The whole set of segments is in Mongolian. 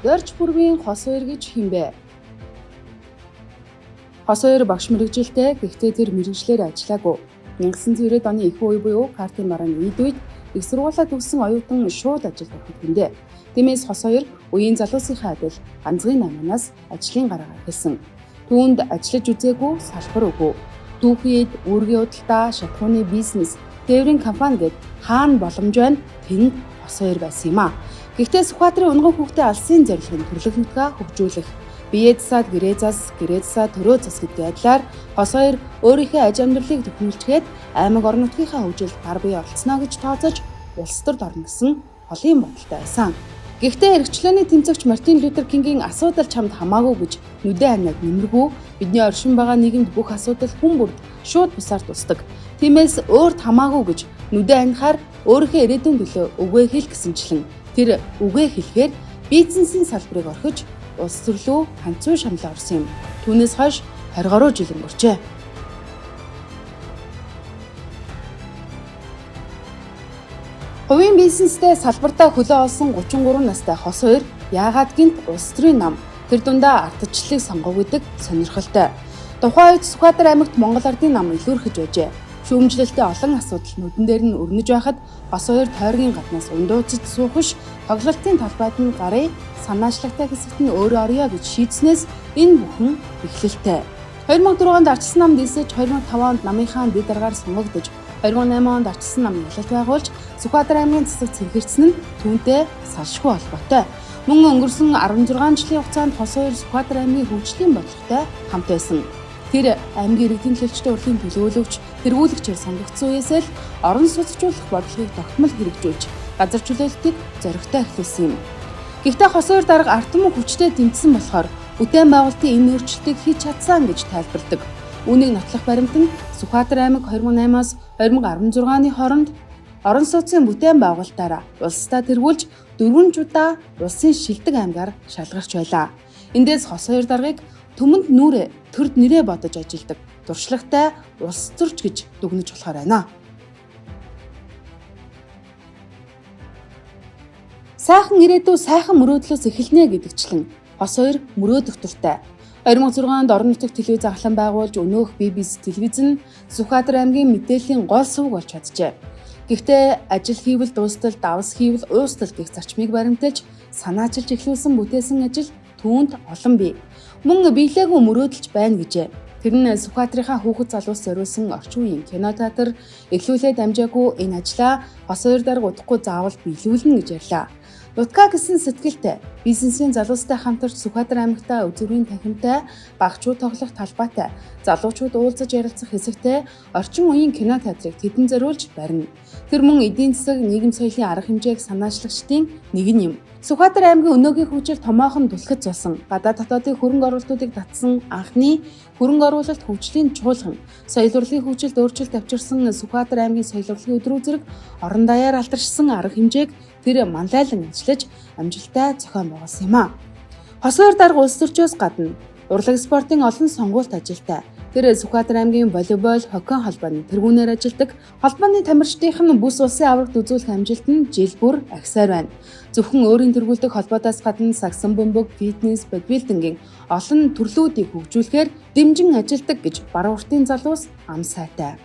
Зорж бүргийн хос хоёр гэж хэмбэ? Хос хоёр багш мэрэгжилтэй, гэхдээ тэр мэрэгжлээр ажиллаагүй. 1990-ад оны их үе буюу Картын маргааны үед их сургуулаа төгссөн оюутан шууд ажилд ороход хүндээ. Тиймээс хос хоёр үеийн залуусынхаа адил ганцгийн наманаас ажлын гараа эхэлсэн. Түүнд ажиллаж үзээгүй салбар өгөө. Түүхийд үүргийн худалдаа, шатхууны бизнес, тээврийн компани гэд хаана боломж байна тэнд хос хоёр байсан юм а. Гэхдээ Сүхбаатарын унган хүүхдээ алсын зорилго нь төрлөх нутгаа хөгжүүлэх. Бие засаад гэрээ зас, гэрээ засаад төрөө зас гэдэг адилаар хос хоёр өөрийнхөө аж амьдралыг төхөөрөлжгээд аймаг орон нутгийнхаа хөгжилд гар бие олцсноо гэж тооцож улс төрд орно гэсэн холын бодолтой байсан. Гэхдээ эрхчлөөний тэмцэгч Мартин Лютер Кингийн асуудал чамд хамаагүй гэж нүдэн ханаад нэмэргүй бидний оршин байгаа нийгэмд бүх асуудал хүн бүрд шууд бусаар тусдаг. Тиймээс өөрт хамаагүй гэж нүдэн ханахаар өөрийнхөө ирээдүйн төлөө үгээ хэл гэсэнчлэн тэр үгээ хэлэхээр бизнесийн салбарыг орхиж улс төрлөө ганцхан шамлаа орсон юм. Түүнээс хойш 20 гаруй жил өнгөрчээ. Хувийн бизнестэй салбартаа хөлөө олсон 33 настай хос хоёр яагаад гинт улс төрийн нам тэр дундаа ардчлалыг сонгов гэдэг сонирхолтой. Тухайн үед Сүхбаатар аймагт Монгол Ардын нам илүүрхэж байжээ. Шүүмжлэлтэй олон асуудал нүдэн дээр нь өрнөж байхад хос хоёр тойргийн гаднаас ундууцж суухш тоглолтын талбайд нь гарыг санаачлагтай хэсэгт нь өөрөө орё гэж шийдснээс энэ бүхэн эхлэлтэй. 2004 онд ардчилсан нам дийсэж 2005 онд намынхаа дэд даргаар сонгогдож 2008 онд ардчилсан нам ялалт байгуулж Сүхбаатар аймгийн засаг цэнхэрсэн нь түүнтэй салшгүй холбоотой. Мөн өнгөрсөн 16 жилийн хугацаанд хос хоёр Сүхбаатар аймгийн хөгжлийн бодлоготой хамт байсан. Тэр аймгийн иргэдийн төлөвчтэй урлагийн төлөөлөгч, тэргүүлэгчээр сонгогдсон үеэс л орон сууцчлуулах бодлогыг тогтмол хэрэгжүүлж газар чөлөөлтийг зоригтой эхлүүлсэн юм. Гэхдээ хос хоёр дарга ард түмэн хүчтэй тэмцсэн болохоор бүтээн байгуулалтын энэ өөрчлөлтийг хийж чадсан гэж тайлбарладаг. Үүнийг нотлох баримт нь Сүхбаатар аймаг 2008-аас 2016 оны хооронд орон сууцын бүтээн байгуулалтаараа улсдаа тэргүүлж 4 удаа улсын шилдэг аймгаар шалгарч байлаа. Эндээс хос хоёр даргыг төмөнд нүрэ төрд нэрээ бодож ажилдаг туршлагатай улс төрч гэж дүгнэж болохоор байна. Сайхан ирээдүй сайхан мөрөөдлөөс эхэлнэ гэдэгчлэн хос хоёр мөрөөдөх туртай. 2006 онд орон нутгийн телевиз ахлан байгуулж өнөөх BBC телевиз нь Сүхбаатар аймгийн мэдээллийн гол сувг болж чаджээ. Гэхдээ ажил хийвэл дуустал, давс хийвэл уустал гэх зарчмыг баримталж санаачилж эхлүүлсэн бүтээсэн ажил түүнд олон бий. Мөн биелээгүй мөрөөдөлж байна гэжээ. Тэр нь Сүхбаатарынхаа хүүхэд залуус зориулсан орчин үеийн кино театр эхлүүлээд амжаагүй энэ ажлаа хос хоёр дарга удахгүй заавал биелүүлнэ гэж ярьлаа. Нутгаа гэсэн сэтгэлтэй бизнесийн залуустай хамтарч Сүхбаатар аймагтаа үзүүрийн танхимтай, багчууд тоглох талбайтай, залуучууд уулзаж ярилцах хэсэгтэй орчин үеийн кино театрыг тэдэнд зориулж барина. Тэр мөн эдийн засаг, нийгэм соёлын арга хэмжээг санаачлагчдын нэг нь юм. Сүхбаатар аймгийн өнөөгийн хөгжил томоохон түлхэц болсон. Гадаад дотоодын хөрөнгө оруулалтуудыг татсан анхны хөрөнгө оруулалт хөгжлийн чуулган, соёл урлагийн хөгжилд өөрчлөлт авчирсан Сүхбаатар аймгийн соёл урлагийн өдрөө зэрэг орон даяар алдаршсан арга хэмжээг тэр манлайлан ажиллаж амжилттай зохион байгуулсан юм а. Хос хоёр дарга улс төрчөөс гадна урлаг спортын олон сонгуульт ажилтай. Тэр Сүхбаатар аймгийн волейбол, хоккей холбооны тэргүүнээр ажилладаг. Холбооны тамирчдынх нь бүс улсын аврагт үзүүлэх амжилт нь жил бүр агсаар байна. Зөвхөн өөрийн тэргүүлдэг холбоотоос гадна сагсан бөмбөг, фитнес, бодибилдингийн олон төрлүүдийг хөгжүүлэхээр дэмжин ажилладаг гэж баруун уртын залуус ам сайтай.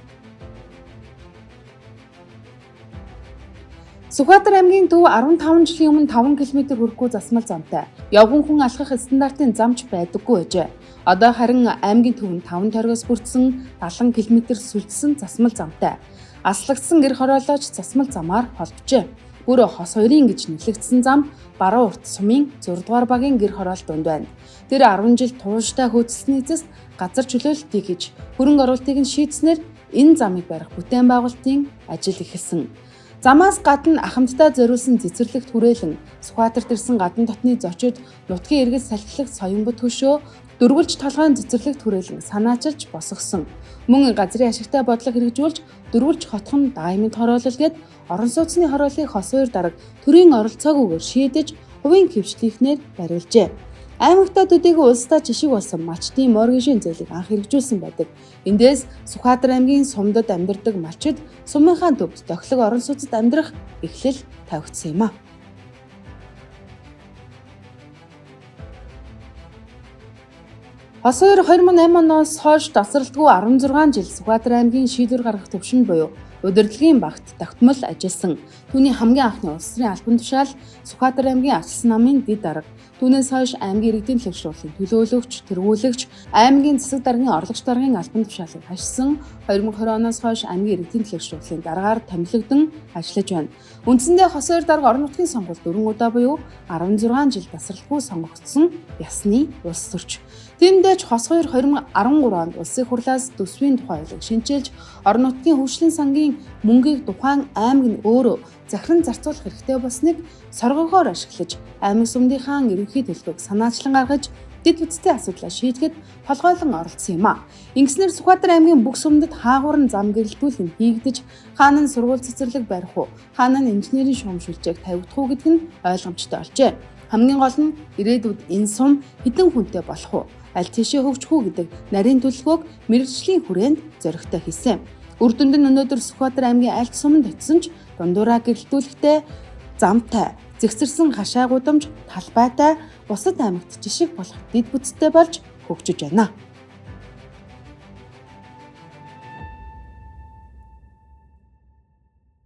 Сүхбаатар аймгийн төв 15 жилийн өмнө 5 км хүрэхгүй засмал замтай. Явган хүн алхах стандартын замч байдаггүй байжээ. Одоо харин аймгийн төв нь 5 торгоос бүрдсэн 70 км сүлжсэн засмал замтай. Аслагдсан гэр хороолооч засмал замаар холбожээ. Бүр хос хоёрын гэж нэрлэгдсэн зам баруун урт сумын 6 дугаар багийн гэр хороол дунд байна. Тэр 10 жил тууштай хөөцөлсөний эцэст газар чөлөөлөлтийг хийж хөрөнгө оруулалтыг нь шийдснээр энэ замыг барих бүтээн байгуулалтын ажил эхэлсэн. Замаас гадна ахмадтай зориулсан цэцэрлэгт хүрээлэн Сүхбаатарт ирсэн гадна дотны зочид нутгийн иргэд салхилах соёнбот хөшөө дөрвөлж толгойн цэцэрлэгт хүрээлэн санаачилж босгосон. Мөн газрын ашигтай бодлого хэрэгжүүлж дөрвөлж хотхон даймонд хороолол гээд орон сууцны хорооллыг хос хоёр дарга төрийн оролцоогүйгээр шийдэж хувийн хөвчлийнхнээр бариулжээ. Аймагтаа төдийгүй улсдаа жишг болсон малчдын моргишийн зээлийг анх хэрэгжүүлсэн байдаг. Эндээс Сүхбаатар аймгийн сумдад амьдардаг малчид сумынхаа төвд дохилог орон сууцад амьдрах эхлэл тавигдсан юм а. Хос хоёр 2008 оноос хойш тасралтгүй 16 жил Сүхбаатар аймгийн шийдвэр гаргах төвшөнд буюу удирдлагын багт тогтмол ажилласан. Түүний хамгийн анхны улс төрийн албан тушаал Сүхбаатар аймгийн арчилсан намын дэд дарга. Түүнээс хойш аймгийн иргэдийн төлөвшрүүлгийн төлөөлөгч, тэргүүлэгч, аймгийн засаг даргын орлогч даргын албан тушаалыг хашсан. 2020 оноос хойш аймгийн иргэдийн төлөвшрүүлгийн даргаар томилогдсон ажиллаж байна. Үндсэндээ хос хоёр дарга орон нутгийн сонгуульд 4 удаа буюу 16 жил тасралтгүй сонгогдсон ясны улс төрч. Тиймдээ ч хос хоёр 2013 онд улсын хурлаас төсвийн тухай хуулийг шинчилж орон нутгийн хөгжлийн сангийн мөнгийг тухайн аймаг нь өөрөө захиран зарцуулах хэрэгтэй болсныг соргогоор ашиглаж аймаг сумдынхаа ерөнхий төлөвийг санаачлан гаргаж дэд бүтцийн асуудлаа шийдэхэд толгойлон оролцсон юм а. Ингэснээр Сүхбаатар аймгийн бүх сумдад хаагуурн зам гэрэлтүүлэх нь хийгдэж хаана нь сургууль цэцэрлэг барих уу, хаана нь инженерийн шугамшилжээг тавигдах уу гэдг нь ойлгомжтой болжээ. Хамгийн гол нь ирээдүйд энэ сум хэдэн хүнтэй болох уу, аль тийшээ хөгжих үү гэдэг нарийн төлөвлөгөөг мэргэжлийн хүрээнд зоригтой хийсэн. Үр дүнд нь өнөөдөр Сүхбаатар аймгийн аль ч суманд очисон ч дундуураа гэрэлтүүлэхтэй, замтай, зэгцэрсэн хашаа гудамж, талбайтай бусад аймагт жишг болох дэд бүтцтэй болж хөгжиж байна.